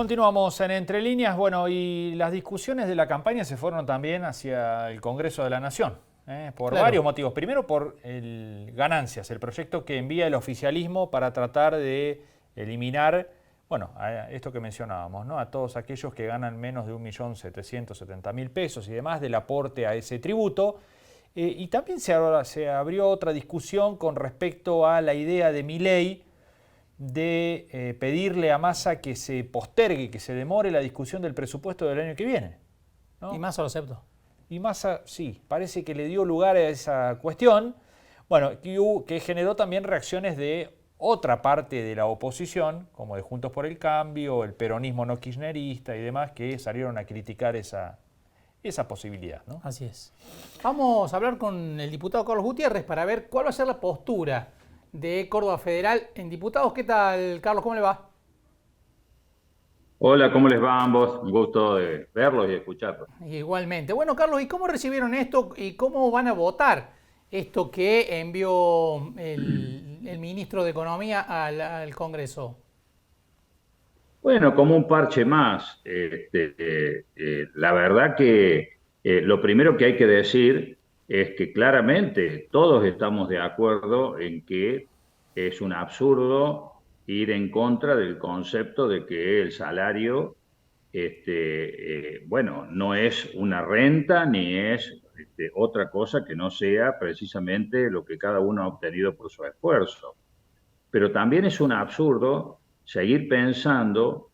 Continuamos en Entre Líneas. Bueno, y las discusiones de la campaña se fueron también hacia el Congreso de la Nación, por varios motivos. Primero, por Ganancias, el proyecto que envía el oficialismo para tratar de eliminar, bueno, a esto que mencionábamos, ¿no? A todos aquellos que ganan menos de 1.770.000 pesos y demás del aporte a ese tributo. Y también se abrió otra discusión con respecto a la idea de Milei de pedirle a Massa que se postergue, que se demore la discusión del presupuesto del año que viene, ¿no? Y Massa lo aceptó. Y Massa, sí, parece que le dio lugar a esa cuestión, bueno, que generó también reacciones de otra parte de la oposición, como de Juntos por el Cambio, el peronismo no kirchnerista y demás, que salieron a criticar esa posibilidad, ¿no? Así es. Vamos a hablar con el diputado Carlos Gutiérrez para ver cuál va a ser la postura de Córdoba Federal en diputados. ¿Qué tal, Carlos? ¿Cómo le va? Hola, ¿cómo les va a ambos? Un gusto de verlos y escucharlos. Igualmente. Bueno, Carlos, ¿y cómo recibieron esto y cómo van a votar esto que envió el ministro de Economía al Congreso? Bueno, como un parche más, la verdad que lo primero que hay que decir es que claramente todos estamos de acuerdo en que es un absurdo ir en contra del concepto de que el salario, bueno, no es una renta ni es otra cosa que no sea precisamente lo que cada uno ha obtenido por su esfuerzo. Pero también es un absurdo seguir pensando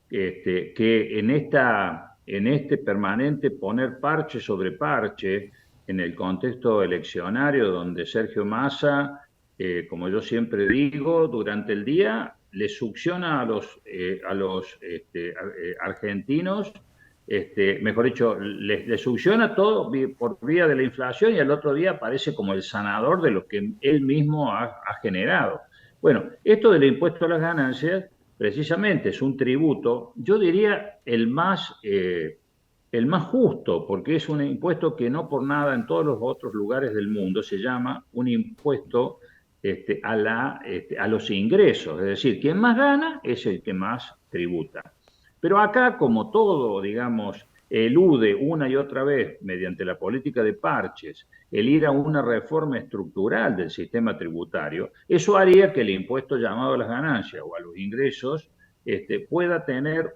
que en este permanente poner parche sobre parche en el contexto eleccionario donde Sergio Massa, como yo siempre digo, durante el día le succiona a los argentinos, mejor dicho, le succiona todo por vía de la inflación y al otro día aparece como el sanador de lo que él mismo ha generado. Bueno, esto del impuesto a las ganancias precisamente es un tributo, yo diría el más justo, porque es un impuesto que no por nada en todos los otros lugares del mundo se llama un impuesto a los ingresos, es decir, quien más gana es el que más tributa. Pero acá, como todo, digamos, elude una y otra vez, mediante la política de parches, el ir a una reforma estructural del sistema tributario, eso haría que el impuesto llamado a las ganancias o a los ingresos pueda tener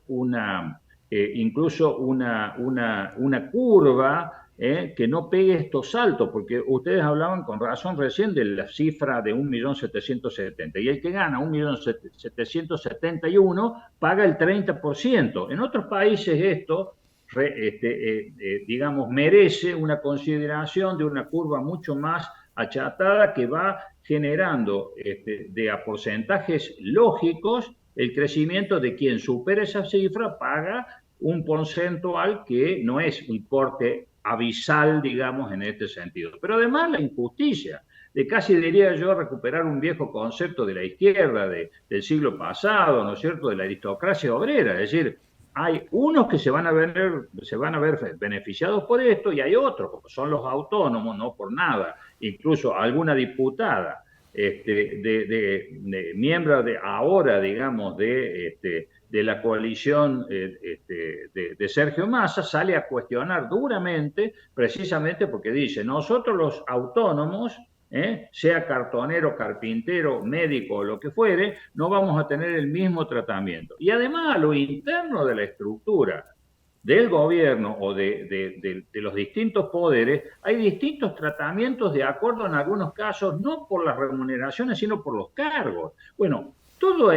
incluso una curva que no pegue estos saltos, porque ustedes hablaban con razón recién de la cifra de 1.770.000, y el que gana 1.771.000 paga el 30%. En otros países esto, digamos, merece una consideración de una curva mucho más achatada que va generando de a porcentajes lógicos el crecimiento de quien supera esa cifra paga un porcentual que no es un corte abisal, digamos, en este sentido. Pero además la injusticia de casi, diría yo, recuperar un viejo concepto de la izquierda del siglo pasado, ¿no es cierto?, de la aristocracia obrera, es decir, hay unos que se van a ver beneficiados por esto y hay otros, como son los autónomos, no por nada, incluso alguna diputada, miembro de ahora, digamos, de la coalición de Sergio Massa, sale a cuestionar duramente, precisamente porque dice, nosotros los autónomos, sea cartonero, carpintero, médico o lo que fuere, no vamos a tener el mismo tratamiento. Y además a lo interno de la estructura del gobierno o de los distintos poderes, hay distintos tratamientos de acuerdo en algunos casos, no por las remuneraciones, sino por los cargos. Bueno, toda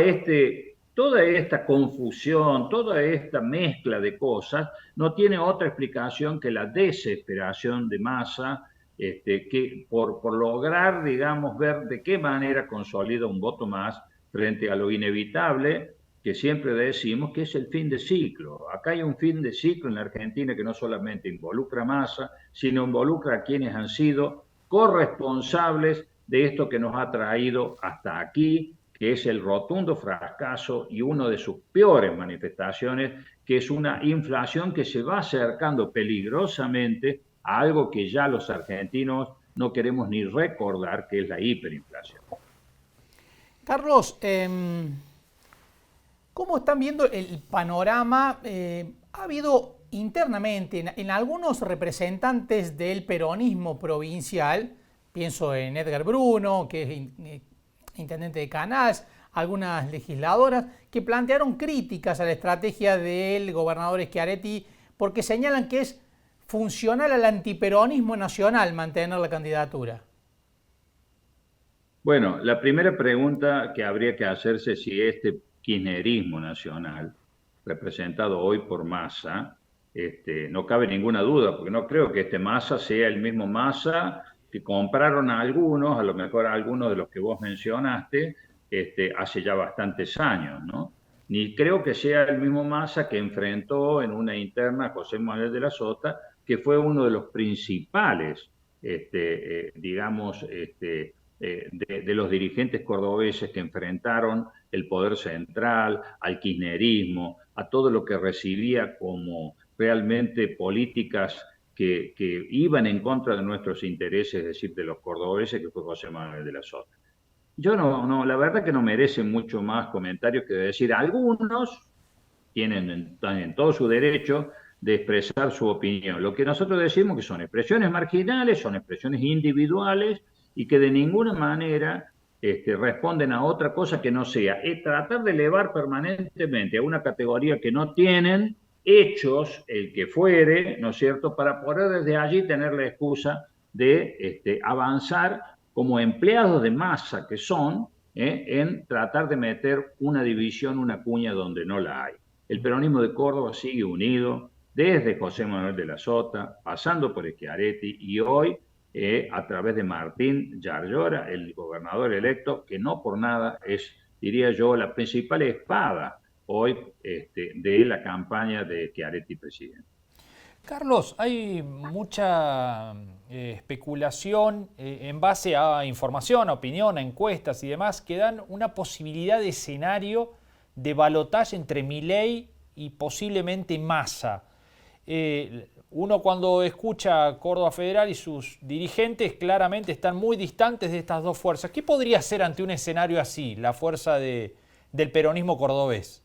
esta confusión, toda esta mezcla de cosas, no tiene otra explicación que la desesperación de Massa, que por lograr, digamos, ver de qué manera consolida un voto más frente a lo inevitable que siempre decimos que es el fin de ciclo. Acá hay un fin de ciclo en la Argentina que no solamente involucra a Massa, sino involucra a quienes han sido corresponsables de esto que nos ha traído hasta aquí, que es el rotundo fracaso y una de sus peores manifestaciones, que es una inflación que se va acercando peligrosamente a algo que ya los argentinos no queremos ni recordar, que es la hiperinflación. Carlos, ¿Cómo están viendo el panorama? Ha habido internamente en algunos representantes del peronismo provincial, pienso en Edgar Bruno, que es intendente de Canals, algunas legisladoras, que plantearon críticas a la estrategia del gobernador Schiaretti porque señalan que es funcional al antiperonismo nacional mantener la candidatura. Bueno, la primera pregunta que habría que hacerse es si este kirchnerismo nacional, representado hoy por Massa, no cabe ninguna duda, porque no creo que este Massa sea el mismo Massa que compraron a algunos, a lo mejor a algunos de los que vos mencionaste, hace ya bastantes años, ¿no? Ni creo que sea el mismo Massa que enfrentó en una interna a José Manuel de la Sota, que fue uno de los principales, digamos, de los dirigentes cordobeses que enfrentaron el poder central, al kirchnerismo, a todo lo que recibía como realmente políticas que iban en contra de nuestros intereses, es decir, de los cordobeses, que fue José Manuel de la Sota. Yo la verdad que no merecen mucho más comentarios que decir. Algunos están en todo su derecho de expresar su opinión. Lo que nosotros decimos que son expresiones marginales, son expresiones individuales y que de ninguna manera responden a otra cosa que no sea tratar de elevar permanentemente a una categoría que no tienen hechos, el que fuere, ¿no es cierto?, para poder desde allí tener la excusa de avanzar como empleados de masa que son, en tratar de meter una división, una cuña donde no la hay. El peronismo de Córdoba sigue unido desde José Manuel de la Sota, pasando por Schiaretti y hoy a través de Martín Yarlora, el gobernador electo, que no por nada es, diría yo, la principal espada hoy de la campaña de Schiaretti presidente. Carlos, hay mucha especulación en base a información, a opinión, a encuestas y demás que dan una posibilidad de escenario de balotaje entre Milei y posiblemente Massa. Uno cuando escucha a Córdoba Federal y sus dirigentes claramente están muy distantes de estas dos fuerzas. ¿Qué podría ser ante un escenario así, la fuerza del peronismo cordobés?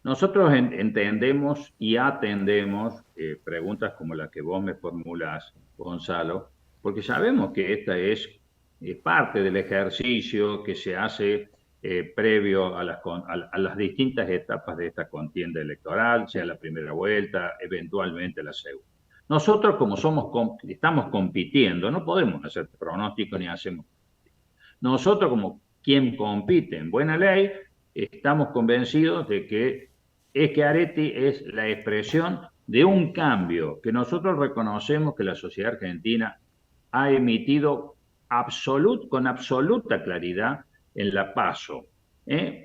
Nosotros entendemos y atendemos preguntas como las que vos me formulás, Gonzalo, porque sabemos que esta es parte del ejercicio que se hace previo a las distintas etapas de esta contienda electoral, sea la primera vuelta, eventualmente la segunda. Nosotros, como estamos compitiendo, no podemos hacer pronósticos ni hacemos. Nosotros, como quien compite en buena ley, estamos convencidos de que Schiaretti es la expresión de un cambio que nosotros reconocemos que la sociedad argentina ha emitido con absoluta claridad en la PASO,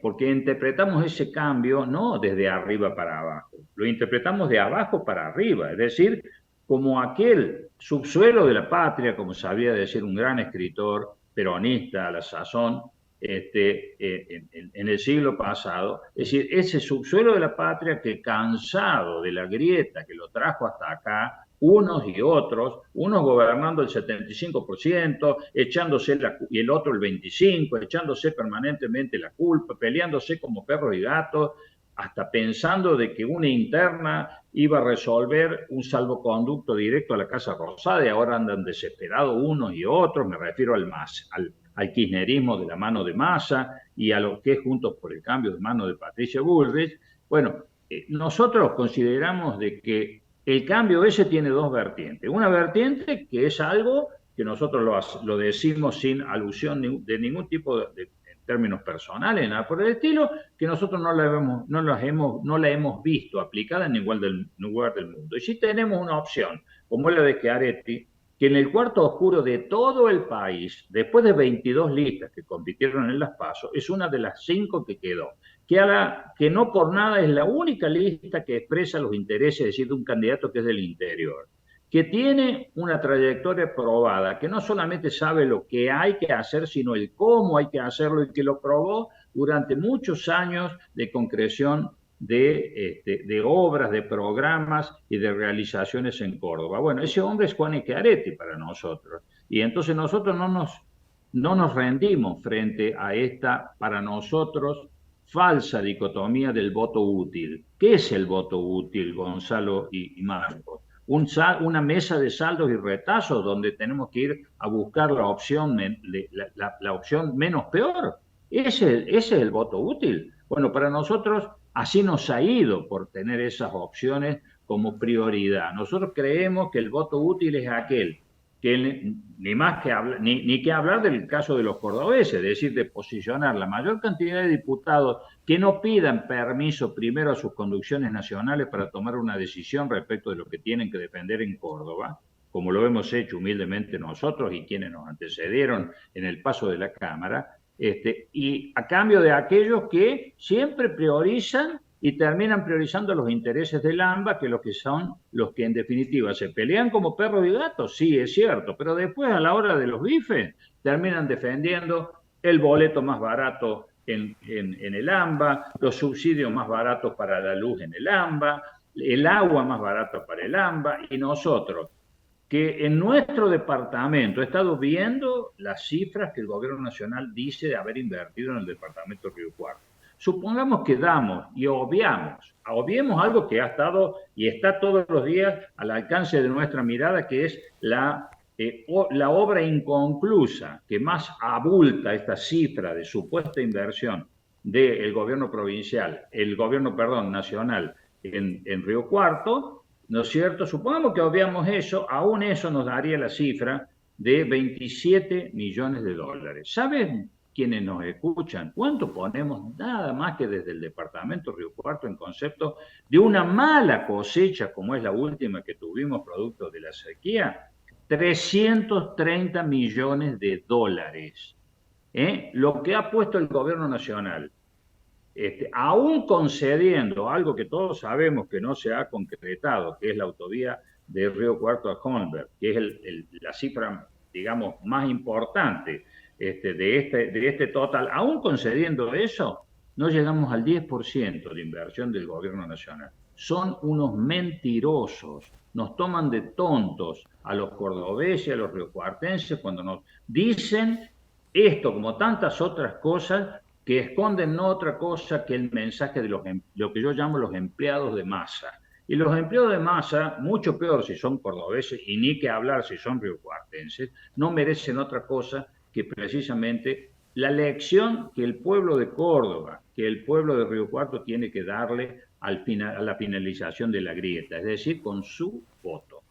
porque interpretamos ese cambio no desde arriba para abajo, lo interpretamos de abajo para arriba, es decir, como aquel subsuelo de la patria, como sabía decir un gran escritor peronista a la sazón, en el siglo pasado, es decir, ese subsuelo de la patria que cansado de la grieta que lo trajo hasta acá, unos y otros, unos gobernando el 75%, echándose y el otro el 25%, echándose permanentemente la culpa, peleándose como perros y gatos, hasta pensando de que una interna iba a resolver un salvoconducto directo a la Casa Rosada y ahora andan desesperados unos y otros, me refiero al kirchnerismo de la mano de Massa y a lo que es Juntos por el Cambio de mano de Patricia Bullrich. Bueno, nosotros consideramos de que el cambio ese tiene dos vertientes. Una vertiente que es algo que nosotros lo decimos sin alusión de ningún tipo en términos personales, nada por el estilo, que nosotros no la hemos visto aplicada en ningún lugar del mundo. Y sí tenemos una opción, como la de Schiaretti, que en el cuarto oscuro de todo el país, después de 22 listas que compitieron en las PASO, es una de las 5 que quedó, que no por nada es la única lista que expresa los intereses, es decir, de un candidato que es del interior, que tiene una trayectoria probada, que no solamente sabe lo que hay que hacer, sino el cómo hay que hacerlo y que lo probó durante muchos años de concreción de obras, de programas y de realizaciones en Córdoba. Bueno, ese hombre es Juan Schiaretti para nosotros. Y entonces nosotros no nos rendimos frente a esta, para nosotros, falsa dicotomía del voto útil. ¿Qué es el voto útil, Gonzalo y Marcos? Una mesa de saldos y retazos donde tenemos que ir a buscar la opción, la opción menos peor. Ese es el voto útil. Bueno, para nosotros así nos ha ido por tener esas opciones como prioridad. Nosotros creemos que el voto útil es aquel que ni más que hablar, ni que hablar del caso de los cordobeses, es decir, de posicionar la mayor cantidad de diputados que no pidan permiso primero a sus conducciones nacionales para tomar una decisión respecto de lo que tienen que defender en Córdoba, como lo hemos hecho humildemente nosotros y quienes nos antecedieron en el paso de la Cámara, y a cambio de aquellos que siempre priorizan y terminan priorizando los intereses del AMBA, que son los que en definitiva se pelean como perros y gatos, sí, es cierto, pero después a la hora de los bifes terminan defendiendo el boleto más barato en el AMBA, los subsidios más baratos para la luz en el AMBA, el agua más barata para el AMBA, y nosotros, que en nuestro departamento he estado viendo las cifras que el gobierno nacional dice de haber invertido en el departamento Río Cuarto. Supongamos que damos y obviemos algo que ha estado y está todos los días al alcance de nuestra mirada, que es la obra inconclusa que más abulta esta cifra de supuesta inversión del gobierno provincial, nacional en Río Cuarto, ¿no es cierto? Supongamos que obviamos eso, aún eso nos daría la cifra de 27 millones de dólares. ¿Saben quienes nos escuchan cuánto ponemos nada más que desde el departamento Río Cuarto en concepto de una mala cosecha como es la última que tuvimos producto de la sequía? 330 millones de dólares. Lo que ha puesto el gobierno nacional, aún concediendo algo que todos sabemos que no se ha concretado, que es la autovía de Río Cuarto a Holmberg, que es la cifra, digamos, más importante de este total, aún concediendo eso, no llegamos al 10% de inversión del gobierno nacional. Son unos mentirosos, nos toman de tontos a los cordobeses y a los riocuartenses cuando nos dicen esto, como tantas otras cosas, que esconden no otra cosa que el mensaje de lo que yo llamo los empleados de masa. Y los empleados de masa, mucho peor si son cordobeses, y ni que hablar si son riocuartenses, no merecen otra cosa que precisamente la lección que el pueblo de Córdoba, que el pueblo de Río Cuarto tiene que darle a la finalización de la grieta, es decir, con su voto.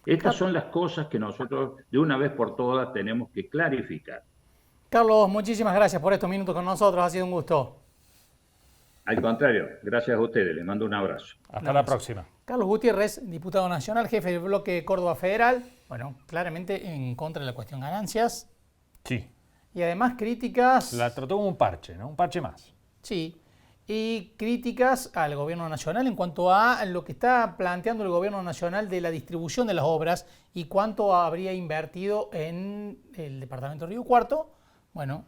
Estas son las cosas que nosotros de una vez por todas tenemos que clarificar. Carlos, muchísimas gracias por estos minutos con nosotros, ha sido un gusto. Al contrario, gracias a ustedes, les mando un abrazo. Hasta la próxima. Carlos Gutiérrez, diputado nacional, jefe del bloque Córdoba Federal, bueno, claramente en contra de la cuestión ganancias. Sí. Y además críticas... La trató como un parche, ¿no? Un parche más. Sí. Y críticas al gobierno nacional en cuanto a lo que está planteando el gobierno nacional de la distribución de las obras y cuánto habría invertido en el departamento de Río Cuarto. Bueno,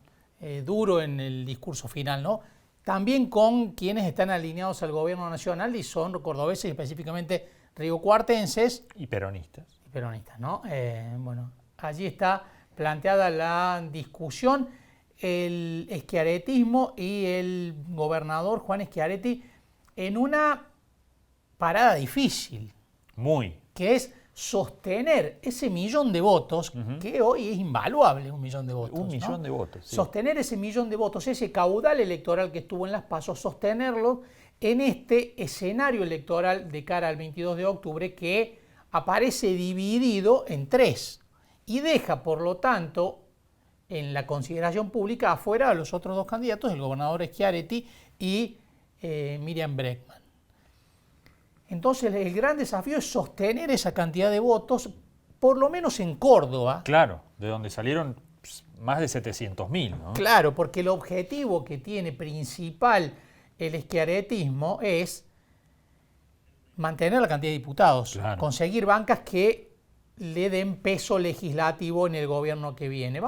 duro en el discurso final, ¿no? También con quienes están alineados al gobierno nacional y son cordobeses, específicamente riocuartenses. Y peronistas. Y peronistas, ¿no? Bueno, allí está planteada la discusión. El schiarettismo y el gobernador Juan Schiaretti en una parada difícil. Muy. Que es sostener ese millón de votos, que hoy es invaluable, un millón de votos. Un millón de votos, sí. Sostener ese millón de votos, ese caudal electoral que estuvo en las PASO, sostenerlo en este escenario electoral de cara al 22 de octubre que aparece dividido en tres y deja, por lo tanto, en la consideración pública afuera a los otros dos candidatos, el gobernador Schiaretti y Miriam Bregman. Entonces el gran desafío es sostener esa cantidad de votos, por lo menos en Córdoba. Claro, de donde salieron más de 700.000, ¿no? Claro, porque el objetivo que tiene principal el schiarettismo es mantener la cantidad de diputados, claro, conseguir bancas que le den peso legislativo en el gobierno que viene.